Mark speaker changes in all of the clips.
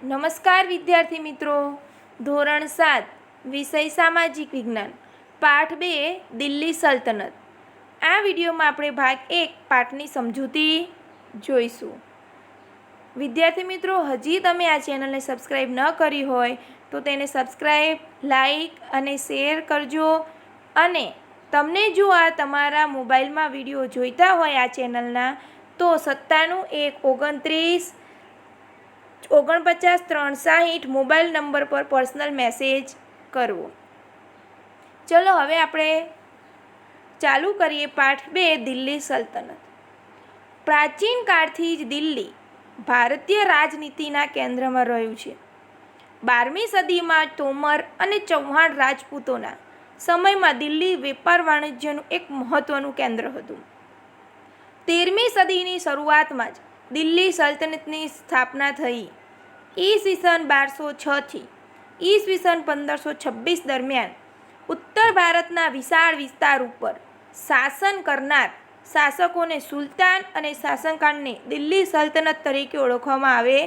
Speaker 1: નમસ્કાર વિદ્યાર્થી મિત્રો. ધોરણ 7 વિષય સામાજિક વિજ્ઞાન પાઠ 2 દિલ્હી સલ્તનત. આ વિડીયોમાં આપણે ભાગ 1 પાઠની સમજૂતી જોઈશું. વિદ્યાર્થી મિત્રો, હજી તમે આ ચેનલને સબસ્ક્રાઈબ ન કરી હોય તો તેને સબસ્ક્રાઈબ, લાઈક અને શેર કરજો. અને તમને જો આ તમારા મોબાઈલમાં વિડીયો જોઈતા હોય આ ચેનલના, તો 97 1 29 49 360 મોબાઈલ નંબર પર પર્સનલ મેસેજ કરવો. ચલો હવે આપણે ચાલુ કરીએ પાઠ 2 દિલ્હી સલ્તનત. પ્રાચીન કાળથી જ દિલ્હી ભારતીય રાજનીતિના કેન્દ્રમાં રહ્યું છે. 12મી સદીમાં તોમર અને ચૌહાણ રાજપૂતોના સમયમાં દિલ્હી વેપાર વાણિજ્યનું એક મહત્ત્વનું કેન્દ્ર હતું. 13મી સદીની શરૂઆતમાં જ દિલ્હી સલ્તનતની સ્થાપના થઈ. ઈસવીસન 1206થી ઈસવીસન 1526 દરમિયાન ઉત્તર ભારતના વિશાળ વિસ્તાર ઉપર શાસન કરનાર શાસકોને સુલતાન અને શાસનકાળને દિલ્હી સલ્તનત તરીકે ઓળખવામાં આવે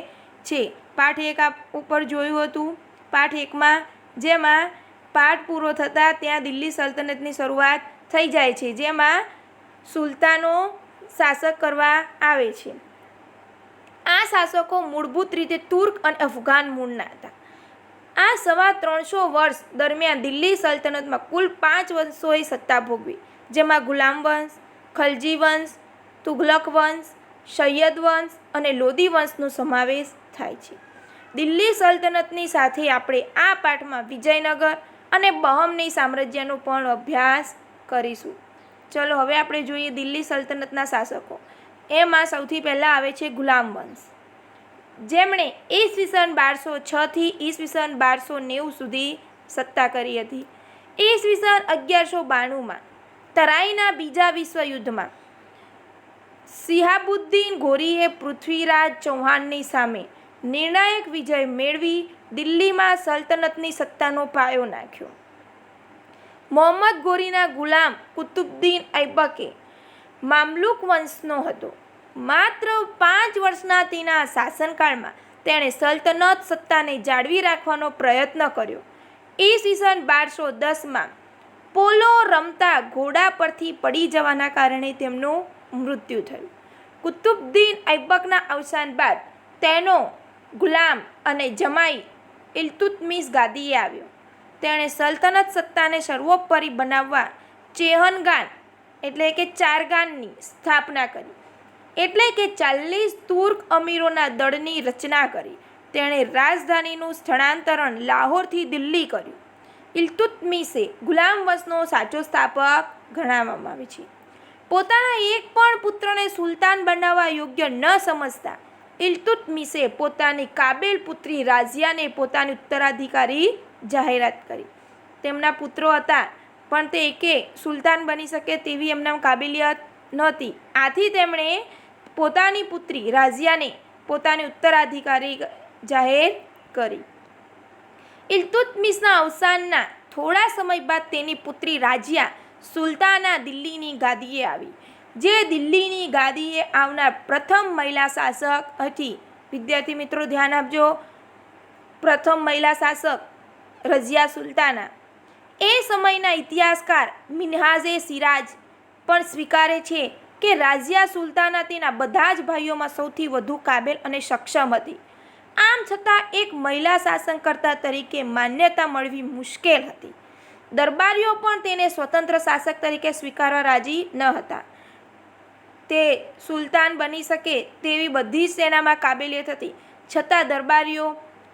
Speaker 1: છે. પાઠ 1 ઉપર જોયું હતું. પાઠ 1માં જેમાં પાઠ પૂરો થતાં ત્યાં દિલ્હી સલ્તનતની શરૂઆત થઈ જાય છે, જેમાં સુલતાનો શાસક કરવા આવે છે. આ શાસકો મૂળભૂત રીતે તુર્ક અને અફઘાન મૂળના હતા. આ 350 વર્ષ દરમિયાન દિલ્હી સલ્તનતમાં કુલ 5 વંશોએ સત્તા ભોગવી, જેમાં ગુલામ વંશ, ખલજી વંશ, તુઘલક વંશ, સૈયદ વંશ અને લોદી વંશનો સમાવેશ થાય છે. દિલ્હી સલ્તનતની સાથે આપણે આ પાઠમાં વિજયનગર અને બહમની સામ્રાજ્યનો પણ અભ્યાસ કરીશું. ચલો હવે આપણે જોઈએ દિલ્હી સલ્તનતના શાસકો. એમાં સૌથી પહેલાં આવે છે ગુલામ વંશ, જેમણે ઈસવીસન 1206થી ઈસવીસન 1290 સુધી સત્તા કરી હતી. ઈસવીસન 1192માં તરાઈના બીજા વિશ્વયુદ્ધમાં શિહાબુદ્દીન ઘોરીએ પૃથ્વીરાજ ચૌહાણની સામે નિર્ણાયક વિજય મેળવી દિલ્હીમાં સલ્તનતની સત્તાનો પાયો નાખ્યો. મોહમ્મદ ઘોરીના ગુલામ કુતુબુદ્દીન ઐબકે મામલુક વંશનો હતો. માત્ર 5 વર્ષના તેના શાસનકાળમાં તેણે સલ્તનત સત્તાને જાળવી રાખવાનો પ્રયત્ન કર્યો. ઈસવીસન 1210માં પોલો રમતા ઘોડા પરથી પડી જવાના કારણે તેમનું મૃત્યુ થયું. કુતુબુદ્દીન ઐબકના અવસાન બાદ તેનો ગુલામ અને જમાઈ ઇલ્તુત્મિશ ગાદીએ આવ્યો. તેણે સલ્તનત સત્તાને સર્વોપરી બનાવવા ચેહનગાન એટલે કે ચારગાનની સ્થાપના કરી, એટલે કે 40 તુર્ક અમીરોના દળની રચના કરી. તેણે રાજધાનીનું સ્થળાંતરણ લાહોરથી દિલ્હી કર્યું. ઇલ્તુત્મિશે ગુલામ વંશનો સાચો સ્થાપક ગણવામાં આવે છે. પોતાના એક પણ પુત્રને સુલતાન બનાવવા યોગ્ય ન સમજતા ઇલ્તુત્મિશે પોતાની કાબેલ પુત્રી રાઝિયાને પોતાની ઉત્તરાધિકારી જાહેરાત કરી. તેમના પુત્રો હતા, પણ તે એકે સુલતાન બની શકે તેવી એમના કાબેલિયત નહોતી. આથી તેમણે પોતાની પુત્રી રાઝિયાને પોતાની ઉત્તરાધિકારી જાહેર કરી. ઇલ્તુત્મિશના અવસાનના થોડા સમય બાદ તેની પુત્રી રાઝિયા સુલતાના દિલ્હીની ગાદીએ આવી, જે દિલ્હીની ગાદીએ આવનાર પ્રથમ મહિલા શાસક હતી. વિદ્યાર્થી મિત્રો ધ્યાન આપજો, પ્રથમ મહિલા શાસક રઝિયા સુલતાના. એ સમયના ઇતિહાસકાર મિન્હાજે સિરાજ પણ સ્વીકારે છે કે રાઝિયા સુલતાના તેના બધા જ ભાઈઓમાં સૌથી વધુ કાબેલ અને સક્ષમ હતી. આમ છતાં એક મહિલા શાસનકર્તા તરીકે માન્યતા મળવી મુશ્કેલ હતી. દરબારીઓ પણ તેને સ્વતંત્ર શાસક તરીકે સ્વીકારવા રાજી ન હતા. તે સુલતાન બની શકે તેવી બધી જ તેનામાં કાબેલિયત હતી, છતાં દરબારીઓ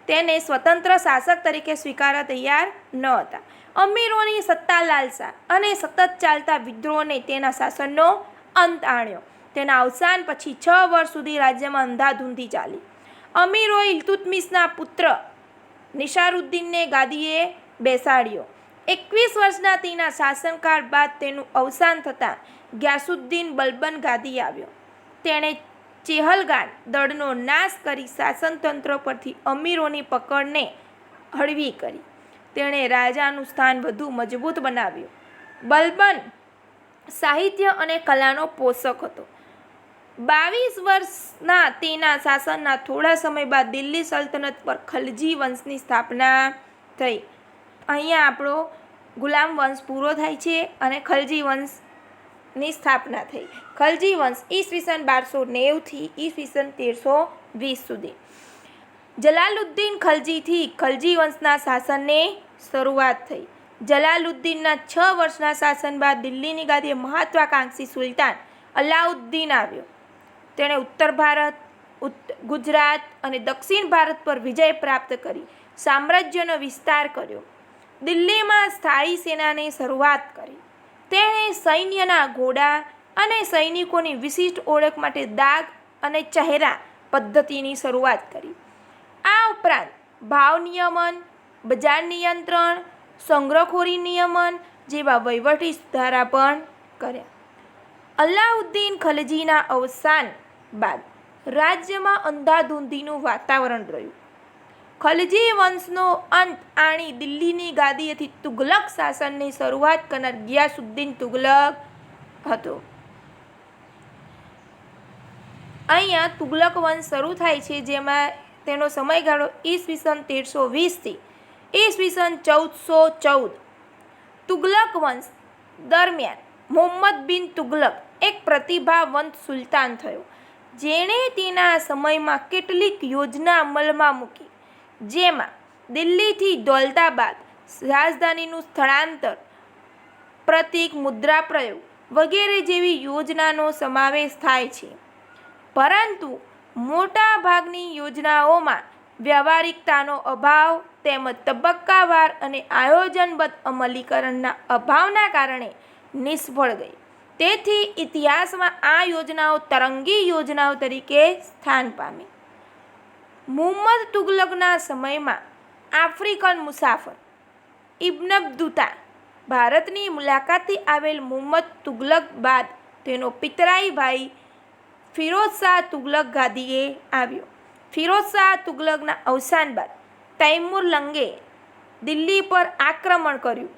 Speaker 1: તેને સ્વતંત્ર શાસક તરીકે સ્વીકારવા તૈયાર ન હતા. અમીરોની સત્તા લાલસા અને સતત ચાલતા વિદ્રોહને તેના શાસનનો અંત આણ્યો. તેના અવસાન પછી 6 વર્ષ સુધી રાજ્યમાં અંધાધૂંધી ચાલી. અમીરોએ ઇલ્તુત્મિશના પુત્ર નિસારુદ્દીનને ગાદીએ બેસાડ્યો. 21 વર્ષના તેના શાસનકાળ બાદ તેનું અવસાન થતાં ગ્યાસુદ્દીન બલબન ગાદીએ આવ્યો. તેણે ચેહલગાન દળનો નાશ કરી શાસનતંત્ર પરથી અમીરોની પકડને હળવી કરી. તેણે રાજાનું સ્થાન વધુ મજબૂત બનાવ્યું. બલબન સાહિત્ય અને કલાનો પોષક હતો. 22 વર્ષના તેના શાસનના થોડા સમય બાદ દિલ્હી સલ્તનત પર ખલજી વંશની સ્થાપના થઈ. અહીંયા આપણો ગુલામ વંશ પૂરો થાય છે અને ખલજી વંશની સ્થાપના થઈ. ખલજી વંશ ઈસવીસન 1290 થી ઈસવીસન 1320 સુધી. જલાલુદ્દીન ખલજીથી ખલજી વંશના શાસનની શરૂઆત થઈ. જલાલુદ્દીનના 6 વર્ષના શાસન બાદ દિલ્હીની ગાદીએ મહત્વાકાંક્ષી સુલતાન અલાઉદ્દીન આવ્યો. તેણે ઉત્તર ભારત, ગુજરાત અને દક્ષિણ ભારત પર વિજય પ્રાપ્ત કરી સામ્રાજ્યનો વિસ્તાર કર્યો. દિલ્હીમાં સ્થાયી સેનાની શરૂઆત કરી. તેણે સૈન્યના ઘોડા અને સૈનિકોની વિશિષ્ટ ઓળખ માટે દાગ અને ચહેરા પદ્ધતિની શરૂઆત કરી. આ ઉપરાંત ભાવ નિયમન, બજાર નિયંત્રણ, સંગ્રહખોરી નિયમન જેવા વહીવટી સુધારા પણ કર્યા. અલાઉદ્દીન ખલજીના અવસાન બાદ રાજ્યમાં અંધાધૂંધીનું વાતાવરણ રહ્યું. ખલજી વંશનો અંત આણી દિલ્હીની ગાદીએથી તુગલક શાસનની શરૂઆત કરનાર ગિયાસુદ્દીન તુગલક હતો. અહીંયા તુગલક વંશ શરૂ થાય છે, જેમાં તેનો સમયગાળો ઈસવીસન 1320 થી ઈસવીસન 1414. તુગલક વંશ દરમિયાન મુહમ્મદ બિન તુગલક એક પ્રતિભાવંત સુલતાન થયો, જેણે તેના સમયમાં કેટલીક યોજના અમલમાં મૂકી, જેમાં દિલ્હીથી દૌલતાબાદ રાજધાનીનું સ્થળાંતર, પ્રતીક મુદ્રા પ્રયોગ વગેરે જેવી યોજનાનો સમાવેશ થાય છે. પરંતુ મોટા ભાગની યોજનાઓમાં વ્યવહારિકતાનો અભાવ તેમજ તબક્કાવાર અને આયોજનબદ્ધ અમલીકરણના અભાવના કારણે નિષ્ફળ ગઈ. તેથી ઇતિહાસમાં આ યોજનાઓ તરંગી યોજનાઓ તરીકે સ્થાન પામી. મુહમ્મદ તુગલકના સમયમાં આફ્રિકન મુસાફર ઇબ્ન બતુતા ભારતની મુલાકાતે આવેલ મુહમ્મદ તુગલક બાદ તેનો પિતરાઈ ભાઈ ફિરોઝ શાહ તુગલક ગાદીએ આવ્યો. ફિરોઝ શાહ તુગલકના અવસાન બાદ તૈમુર લંગે દિલ્હી પર આક્રમણ કર્યું,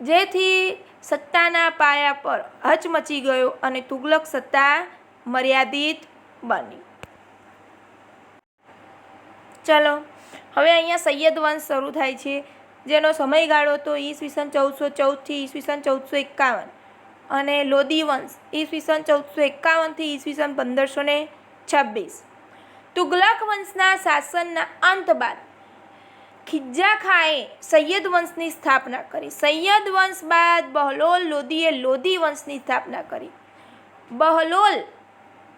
Speaker 1: જેથી સત્તાના પાયા પર હચમચી ગયો અને તુગલક સત્તા મર્યાદિત બની. ચલો હવે અહીંયા સૈયદ વંશ શરૂ થાય છે, જેનો સમયગાળો તો ઈસવીસન 1414 થી ઈસવીસન 1451 અને લોદી વંશ ઈસવીસન 1451 થી ઈસવીસન 1526. તુગલક વંશના શાસનના અંત બાદ ખિજા ખાએ સૈયદ વંશની સ્થાપના કરી. સૈયદ વંશ બાદ બહલોલ લોદીએ લોદી વંશની સ્થાપના કરી. બહલોલ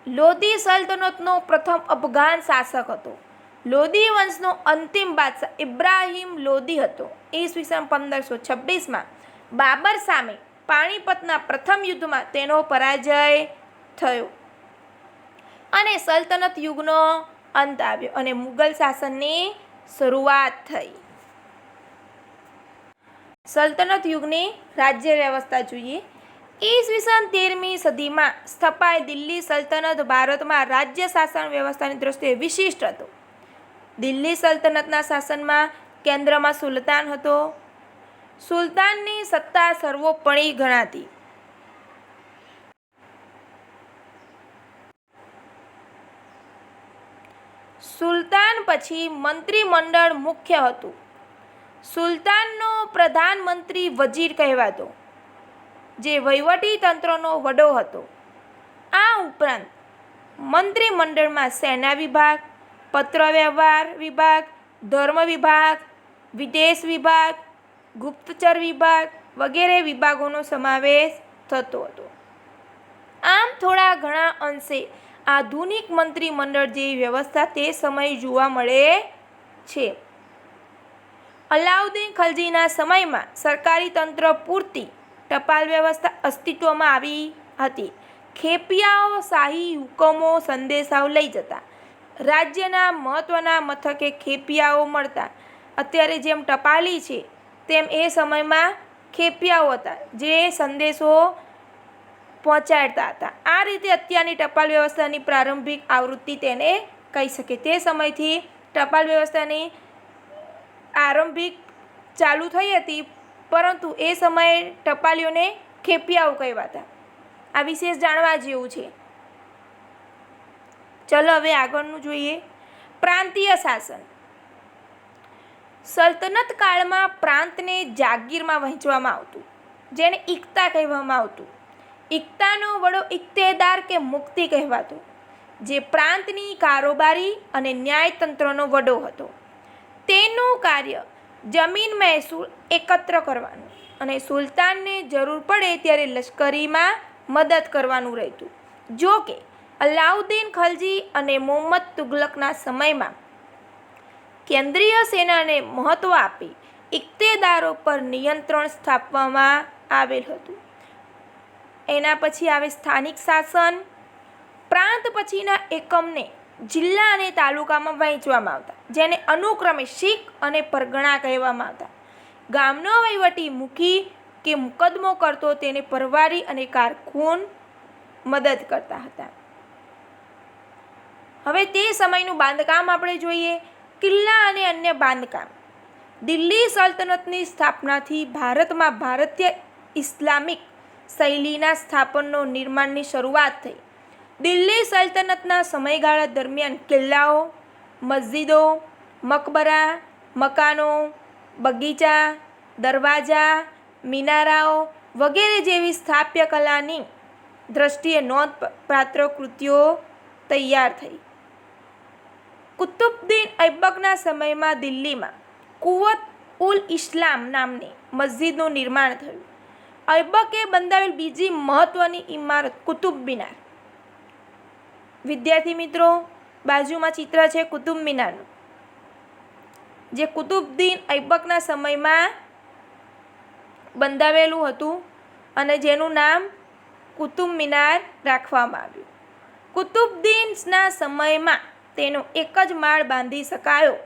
Speaker 1: લોદી સલ્તનતનો પ્રથમ અફઘાન શાસક હતો. લોદી વંશનો અંતિમ બાદશાહ ઇબ્રાહિમ લોદી હતો. ઈસવીસન 1526માં બાબર સામે પાણીપતના પ્રથમ યુદ્ધમાં તેનો પરાજય થયો અને સલ્તનત યુગનો અંત આવ્યો અને મુગલ શાસનની શરૂઆત થઈ. સલ્તનત યુગની રાજ્ય વ્યવસ્થા જોઈએ. ઈસવીસન 13મી સદીમાં સ્થપાયેલ દિલ્હી સલ્તનત ભારતમાં રાજ્ય શાસન વ્યવસ્થાની દ્રષ્ટિએ વિશિષ્ટ હતો. દિલ્હી સલ્તનતના શાસનમાં કેન્દ્રમાં સુલતાન હતો. સુલતાનની સત્તા સર્વોપરી ગણાતી. સુલતાન પછી મંત્રીમંડળ મુખ્ય હતું. સુલતાનનો પ્રધાનમંત્રી વજીર કહેવાતો, જે વહીવટી તંત્રનો વડો હતો. આ ઉપરાંત મંત્રીમંડળમાં સેના વિભાગ, પત્રવ્યવહાર વિભાગ, ધર્મ વિભાગ, વિદેશ વિભાગ, ગુપ્તચર વિભાગ વગેરે વિભાગોનો સમાવેશ થતો હતો. આમ થોડા ઘણા અંશે આધુનિક મંત્રીમંડળ જેવી વ્યવસ્થા તે સમયે જોવા મળે છે. અલાઉદ્દીન ખલજીના સમયમાં સરકારી તંત્ર પૂરતી ટપાલ વ્યવસ્થા અસ્તિત્વમાં આવી હતી. ખેપિયાઓ શાહી હુકમો સંદેશાઓ લઈ જતા. રાજ્યના મહત્ત્વના મથકે ખેપિયાઓ મળતા. અત્યારે જેમ ટપાલી છે તેમ એ સમયમાં ખેપિયાઓ હતા, જે સંદેશો પહોંચાડતા હતા. આ રીતે અત્યારની ટપાલ વ્યવસ્થાની પ્રારંભિક આવૃત્તિ તેને કહી શકે. તે સમયથી ટપાલ વ્યવસ્થાની આરંભિક ચાલુ થઈ હતી, પરંતુ એ સમયે ટપાલીઓને ખેપિયાઓ કહેવાતા. આ વિશેષ જાણવા જેવું છે. ચલો હવે આગળનું જોઈએ. પ્રાંતીય શાસન. સલ્તનત કાળમાં પ્રાંતને જાગીરમાં વહેંચવામાં આવતું, જેને ઇક્તા કહેવામાં આવતું. ઇક્તાનો વડો ઇક્તેદાર કે મુક્તિ કહેવાતો, જે પ્રાંતની કારોબારી અને ન્યાયતંત્રનો વડો હતો. તેનું કાર્ય જમીન મહેસૂલ એકત્ર કરવાનું અને સુલતાનને જરૂર પડે ત્યારે લશ્કરીમાં મદદ કરવાનું રહેતું. જો કે અલાઉદ્દીન ખલજી અને મુહમ્મદ તુગલકના સમયમાં કેન્દ્રીય સેનાને મહત્ત્વ આપી ઇક્તેદારો પર નિયંત્રણ સ્થાપવામાં આવેલ હતું. એના પછી આવે સ્થાનિક શાસન. પ્રાંત પછીના એકમને જિલ્લા અને તાલુકામાં વહેંચવામાં આવતા, જેને અનુક્રમે શીખ અને પરગણા કહેવામાં આવતા. ગામનો વહીવટી મુખી કે મુકદ્દમો કરતો તેને પરવારી અને કારકુન મદદ કરતા હતા. હવે તે સમયનું બાંધકામ આપણે જોઈએ. કિલ્લા અને અન્ય બાંધકામ. દિલ્હી સલ્તનતની સ્થાપનાથી ભારતમાં ભારતીય ઇસ્લામિક શૈલીના સ્થાપનનો નિર્માણની શરૂઆત થઈ. દિલ્હી સલ્તનતના સમયગાળા દરમિયાન કિલ્લાઓ, મસ્જિદો, મકબરા, મકાનો, બગીચા, દરવાજા, મિનારાઓ વગેરે જેવી સ્થાપ્ય કલાની દ્રષ્ટિએ નોંધપાત્ર કૃતિઓ તૈયાર થઈ. કુતુબુદ્દીન ઐબકના સમયમાં દિલ્હીમાં કુવત ઉલ ઇસ્લામ નામની મસ્જિદનું નિર્માણ થયું. ઐબકે બંધાવેલ બીજી મહત્ત્વની ઇમારત કુતુબ મિનાર. વિદ્યાર્થી મિત્રો, બાજુમાં ચિત્ર છે કુતુબ મિનારનું, જે કુતુબુદ્દીન ઐબકના સમયમાં બંધાવેલું હતું અને જેનું નામ કુતુબ મિનાર રાખવામાં આવ્યું. કુતુબુદ્દીનના સમયમાં તેનો એક જ માળ બાંધી શકાયો.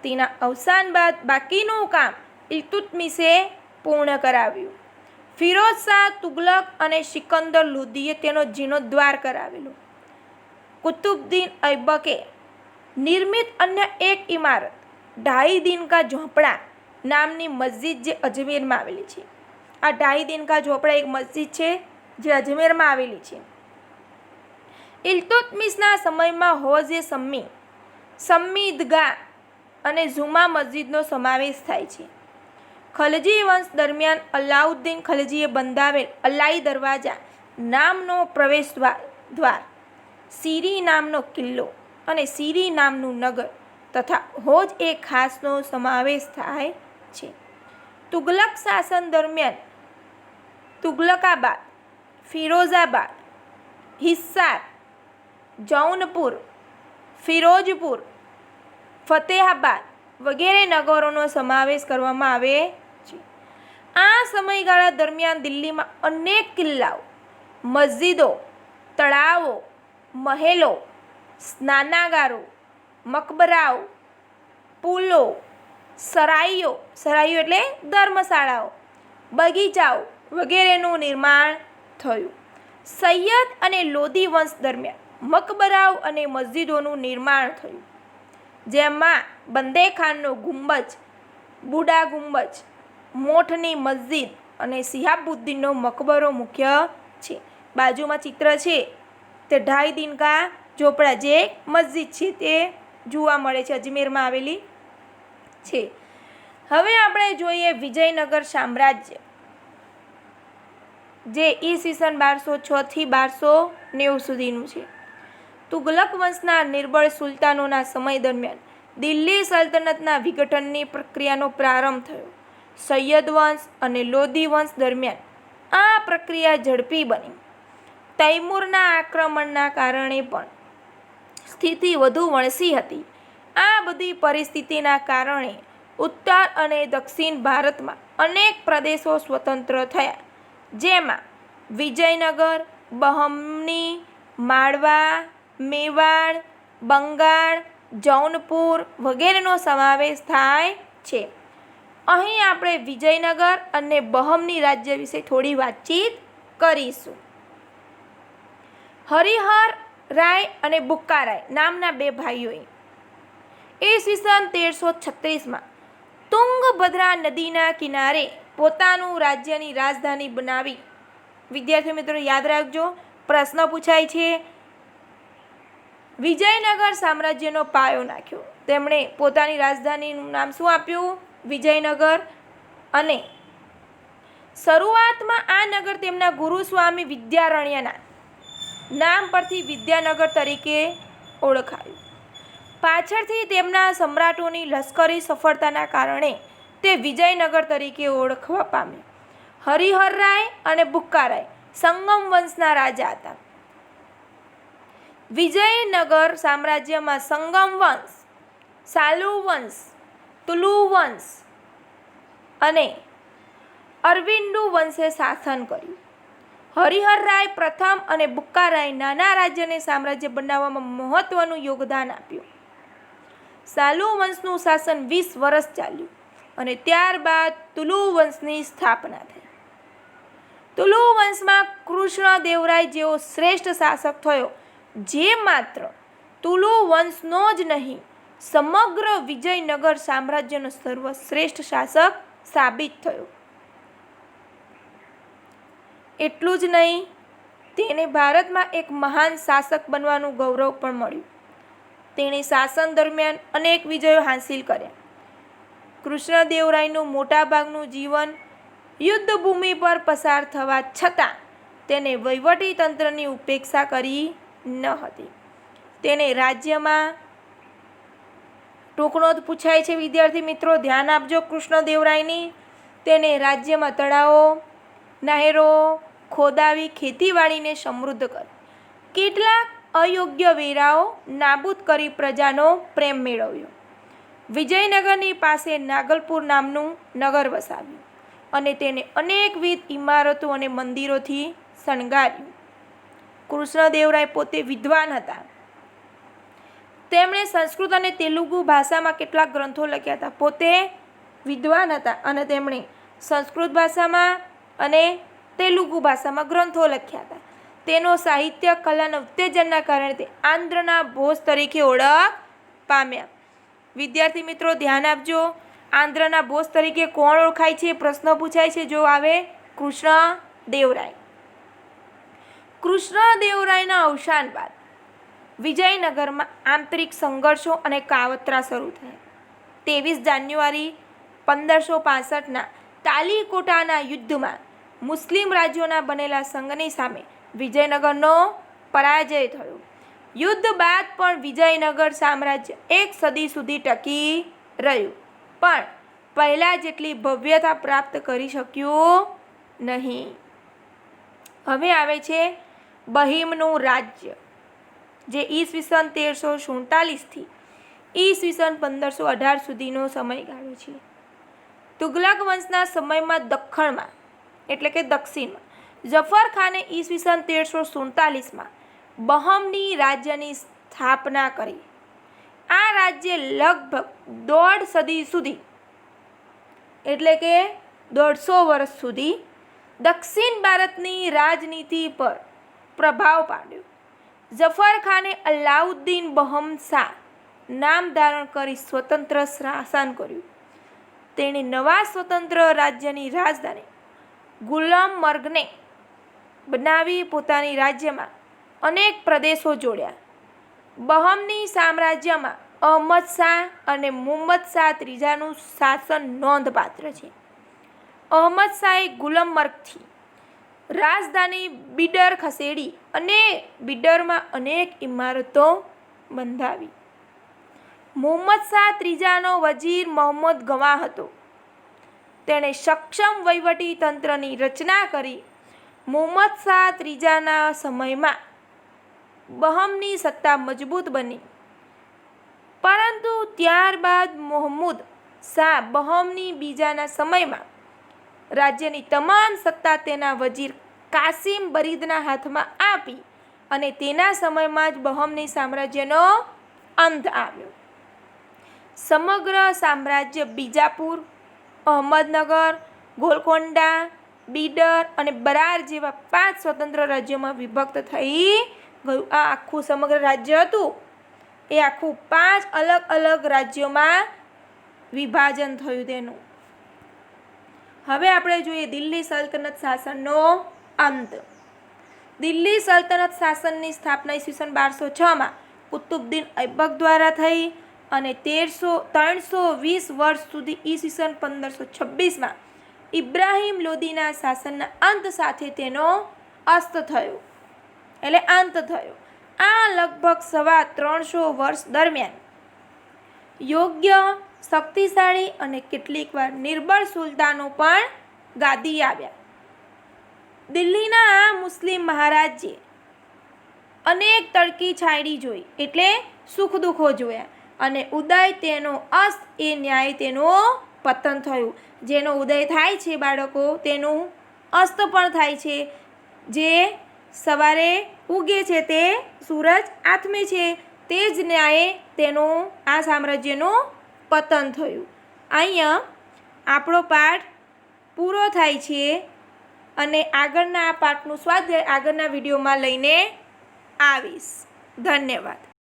Speaker 1: તેના અવસાન બાદ બાકીનું કામ ઇલ્તુત્મિશે પૂર્ણ કરાવ્યું. ફિરોઝ શાહ તુગલક અને સિકંદર લોદીએ તેનો જીર્ણોદ્ધાર કરાવેલો. કુતુબુદ્દીન ઐબકે નિર્મિત અન્ય એક ઇમારત ઢાઈ દિનકા ઝોપડા નામની મસ્જિદ, જે અજમેરમાં આવેલી છે. આ ઢાઈ દિનકા ઝોપડા એક મસ્જિદ છે જે અજમેરમાં આવેલી છે. ઇલ્તુત્મિશના સમયમાં હોજ-એ સમ્મી, સમ્મી ઈદગાહ અને ઝુમા મસ્જિદનો સમાવેશ થાય છે. ખલજી વંશ દરમિયાન અલાઉદ્દીન ખલજીએ બંધાવેલ અલાઈ દરવાજા નામનો પ્રવેશ દ્વાર, સીરી નામનો કિલ્લો અને સીરી નામનું નગર તથા હોજ-એ ખાસનો સમાવેશ થાય છે. તુગલક શાસન દરમિયાન તુગલકાબાદ, ફિરોઝાબાદ, હિસ્સાર, જૌનપુર, ફિરોજપુર, ફતેહાબાદ વગેરે નગરોનો સમાવેશ કરવામાં આવે છે. આ સમયગાળા દરમિયાન દિલ્હીમાં અનેક કિલ્લાઓ, મસ્જિદો, તળાવો, મહેલો, સ્નાનાગારો, મકબરાઓ, પુલો, સરાઈઓ એટલે ધર્મશાળાઓ, બગીચાઓ વગેરેનું નિર્માણ થયું. સૈયદ અને લોધી વંશ દરમિયાન મકબરાઓ અને મસ્જિદોનું નિર્માણ થયું, જેમાં બંદેખાનનો ગુંબજ, બુડા ગુંબજ, મોઠની મસ્જિદ અને શિહાબુદ્દીનનો મકબરો મુખ્ય છે. બાજુમાં ચિત્ર છે તે ઢાઈ દિનકા ઝોપડા, જે મસ્જિદ છે તે જોવા મળે છે, અજમેરમાં આવેલી છે. હવે આપણે જોઈએ વિજયનગર સામ્રાજ્ય, જે ઈસવીસન 1206 થી 1290 સુધીનું છે. તુગલક વંશના નિર્બળ સુલતાનોના સમય દરમિયાન દિલ્હી સલ્તનતના વિઘટનની પ્રક્રિયાનો પ્રારંભ થયો. સૈયદ વંશ અને લોધી વંશ દરમિયાન આ પ્રક્રિયા ઝડપી બની. તૈમૂરના આક્રમણના કારણે પણ સ્થિતિ વધુ વણસી હતી. આ બધી પરિસ્થિતિના કારણે ઉત્તર અને દક્ષિણ ભારતમાં અનેક પ્રદેશો સ્વતંત્ર થયા, જેમાં વિજયનગર, બહમની, માળવા, મેવાડ, બંગાળ, જૌનપુર વગેરેનો સમાવેશ થાય છે. અહીં આપણે વિજયનગર અને બહમની રાજ્ય વિશે થોડી વાતચીત કરીશું. હરિહર રાય અને બુક્કા રાય નામના બે ભાઈઓએ ઈસવીસન 1336માં તુંગભદ્રા નદીના કિનારે પોતાનું રાજ્યની રાજધાની બનાવી. વિદ્યાર્થી મિત્રો યાદ રાખજો, પ્રશ્ન પૂછાય છે. વિજયનગર સામ્રાજ્યનો પાયો નાખ્યો. તેમણે પોતાની રાજધાનીનું નામ શું આપ્યું? વિજયનગર. અને શરૂઆતમાં આ નગર તેમના ગુરુ સ્વામી વિદ્યારણ્યના નામ પરથી વિદ્યાનગર તરીકે ઓળખાયું. પાછળથી તેમના સમ્રાટોની લશ્કરી સફળતાના કારણે તે વિજયનગર તરીકે ઓળખવા પામ્યું. હરિહરરાય અને બુક્કારાય સંગમ વંશના રાજા હતા. વિજયનગર સામ્રાજ્યમાં સંગમ વંશ, સાલુ વંશ, તુલુ વંશ અને અરવિંદુ વંશે શાસન કર્યું. હરિહરરાય પ્રથમ અને બુક્કારાય નાના રાજ્યને સામ્રાજ્ય બનાવવામાં મહત્વનું યોગદાન આપ્યું. સાલુ વંશનું શાસન 20 વર્ષ ચાલ્યું અને ત્યારબાદ તુલુ વંશની સ્થાપના થઈ. તુલુ વંશમાં કૃષ્ણદેવરાય જેવો શ્રેષ્ઠ શાસક થયો, જે માત્ર તુલુ વંશનો જ નહીં, સમગ્ર વિજયનગર સામ્રાજ્યનો સર્વશ્રેષ્ઠ શાસક સાબિત થયો. એટલું જ નહીં, તેને ભારતમાં એક મહાન શાસક બનવાનું ગૌરવ પણ મળ્યું. તેણે શાસન દરમિયાન અનેક વિજયો હાંસિલ કર્યા. કૃષ્ણદેવરાયનું મોટાભાગનું જીવન યુદ્ધભૂમિ પર પસાર થવા છતાં તેને વહીવટી તંત્રની ઉપેક્ષા કરી ન હતી. તેને રાજ્યમાં ટૂંકનો પૂછાય છે વિદ્યાર્થી મિત્રો, ધ્યાન આપજો કૃષ્ણદેવરાયની. તેને રાજ્યમાં તળાવો, નહેરો ખોદાવી ખેતીવાડીને સમૃદ્ધ કરી. કેટલાક અયોગ્ય વેરાઓ નાબૂદ કરી પ્રજાનો પ્રેમ મેળવ્યો. વિજયનગરની પાસે નાગલપુર નામનું નગર વસાવ્યું અને તેને અનેકવિધ ઇમારતો અને મંદિરોથી શણગાર્યું. કૃષ્ણદેવરાય પોતે વિદ્વાન હતા. તેમણે સંસ્કૃત અને તેલુગુ ભાષામાં કેટલાક ગ્રંથો લખ્યા હતા. પોતે વિદ્વાન હતા અને તેમણે સંસ્કૃત ભાષામાં અને તેલુગુ ભાષામાં ગ્રંથો લખ્યા હતા. તેનો સાહિત્ય કલાના ઉત્તેજનના કારણે તે આંધ્રના ભોજ તરીકે ઓળખ પામ્યા. વિદ્યાર્થી મિત્રો ધ્યાન આપજો, આંધ્રના ભોજ તરીકે કોણ ઓળખાય છે? પ્રશ્ન પૂછાય છે. જો આવે કૃષ્ણદેવરાય. કૃષ્ણદેવરાયના અવસાન બાદ વિજયનગરમાં આંતરિક સંઘર્ષો અને કાવતરા શરૂ થયા. 23 જાન્યુઆરી 1565ના તાલીકોટાના યુદ્ધમાં મુસ્લિમ રાજ્યોના બનેલા સંઘની સામે વિજયનગરનો પરાજય થયો. યુદ્ધ બાદ પણ વિજયનગર સામ્રાજ્ય એક સદી સુધી ટકી રહ્યું, પણ પહેલાં જેટલી ભવ્યતા પ્રાપ્ત કરી શક્યું નહીં. હવે આવે છે બહિમનું રાજ્ય, જે ઈસવીસન 1347થી ઈસવીસન 1518 સુધીનો સમયગાળો છે. તુગલક વંશના સમયમાં દખ્ખણમાં એટલે કે દક્ષિણમાં જફર ખાને ઈસવીસન 1347માં બહમની રાજ્યની સ્થાપના કરી. આ રાજ્ય લગભગ 1.5 સદી સુધી એટલે કે 150 વર્ષ સુધી દક્ષિણ ભારતની રાજનીતિ પર પ્રભાવ પાડ્યો. જફર ખાને અલાઉદ્દીન બહમ શાહ નામ ધારણ કરી સ્વતંત્ર શાસન કર્યું. તેણે નવા સ્વતંત્ર રાજ્યની રાજધાની ગુલમર્ગને બનાવી પોતાની રાજ્યમાં અનેક પ્રદેશો જોડ્યા. બહમની સામ્રાજ્યમાં અહમદ શાહ અને મુહમ્મદ શાહ ત્રીજાનું શાસન નોંધપાત્ર છે. અહમદ શાહે ગુલમર્ગથી રાજધાની બીડર ખસેડી અને બીડરમાં અનેક ઇમારતો બંધાવી. મુહમ્મદ શાહ ત્રીજાનો વજીર મોહમ્મદ ગવા હતો. તેણે સક્ષમ વહીવટી તંત્રની રચના કરી. મુહમ્મદ શાહ ત્રીજાના સમયમાં બહમની સત્તા મજબૂત બની, પરંતુ ત્યારબાદ મોહમ્મદ શાહ બહમની બીજાના સમયમાં રાજ્યની તમામ સત્તા તેના વજીર કાસિમ બરીદના હાથમાં આપી અને તેના સમયમાં જ બહમની સામ્રાજ્યનો અંત આવ્યો. સમગ્ર સામ્રાજ્ય બીજાપુર, અહમદનગર, ગોલકોંડા, બીડર અને બરાર જેવા 5 સ્વતંત્ર રાજ્યોમાં વિભક્ત થઈ ગયું. આ આખું સમગ્ર રાજ્ય હતું એ આખું 5 અલગ અલગ રાજ્યોમાં વિભાજન થયું તેનું. હવે આપણે જોઈએ દિલ્હી સલ્તનત શાસનનો અંત. દિલ્હી સલ્તનત શાસનની સ્થાપના ઈસવીસન 1206માં કુતુબુદ્દીન ઐબક દ્વારા થઈ અને 320 વર્ષ સુધી ઈસવીસન 1526માં ઇબ્રાહિમ લોદીના શાસનના અંત સાથે તેનો અંત થયો. આ લગભગ 350 વર્ષ દરમિયાન યોગ્ય, શક્તિશાળી અને કેટલીકવાર નિર્બળ સુલતાનો પણ ગાદી આવ્યા. દિલ્હીના આ મુસ્લિમ મહારાજે અનેક તડકી છાયડી જોઈ, એટલે સુખ દુઃખો જોયા, અને ઉદય તેનો અસ્ત એ ન્યાય તેનું પતન થયું. જેનો ઉદય થાય છે બાળકો, તેનું અસ્ત પણ થાય છે. જે સવારે ઉગે છે તે સૂરજ આથમે છે, તે જ ન્યાયે તેનું આ સામ્રાજ્યનું પતન થયું. અહીંયા આપણો પાઠ પૂરો થાય છે અને આગળના આ પાઠનું સ્વાધ્યાય આગળના વિડીયોમાં લઈને આવીશ. ધન્યવાદ.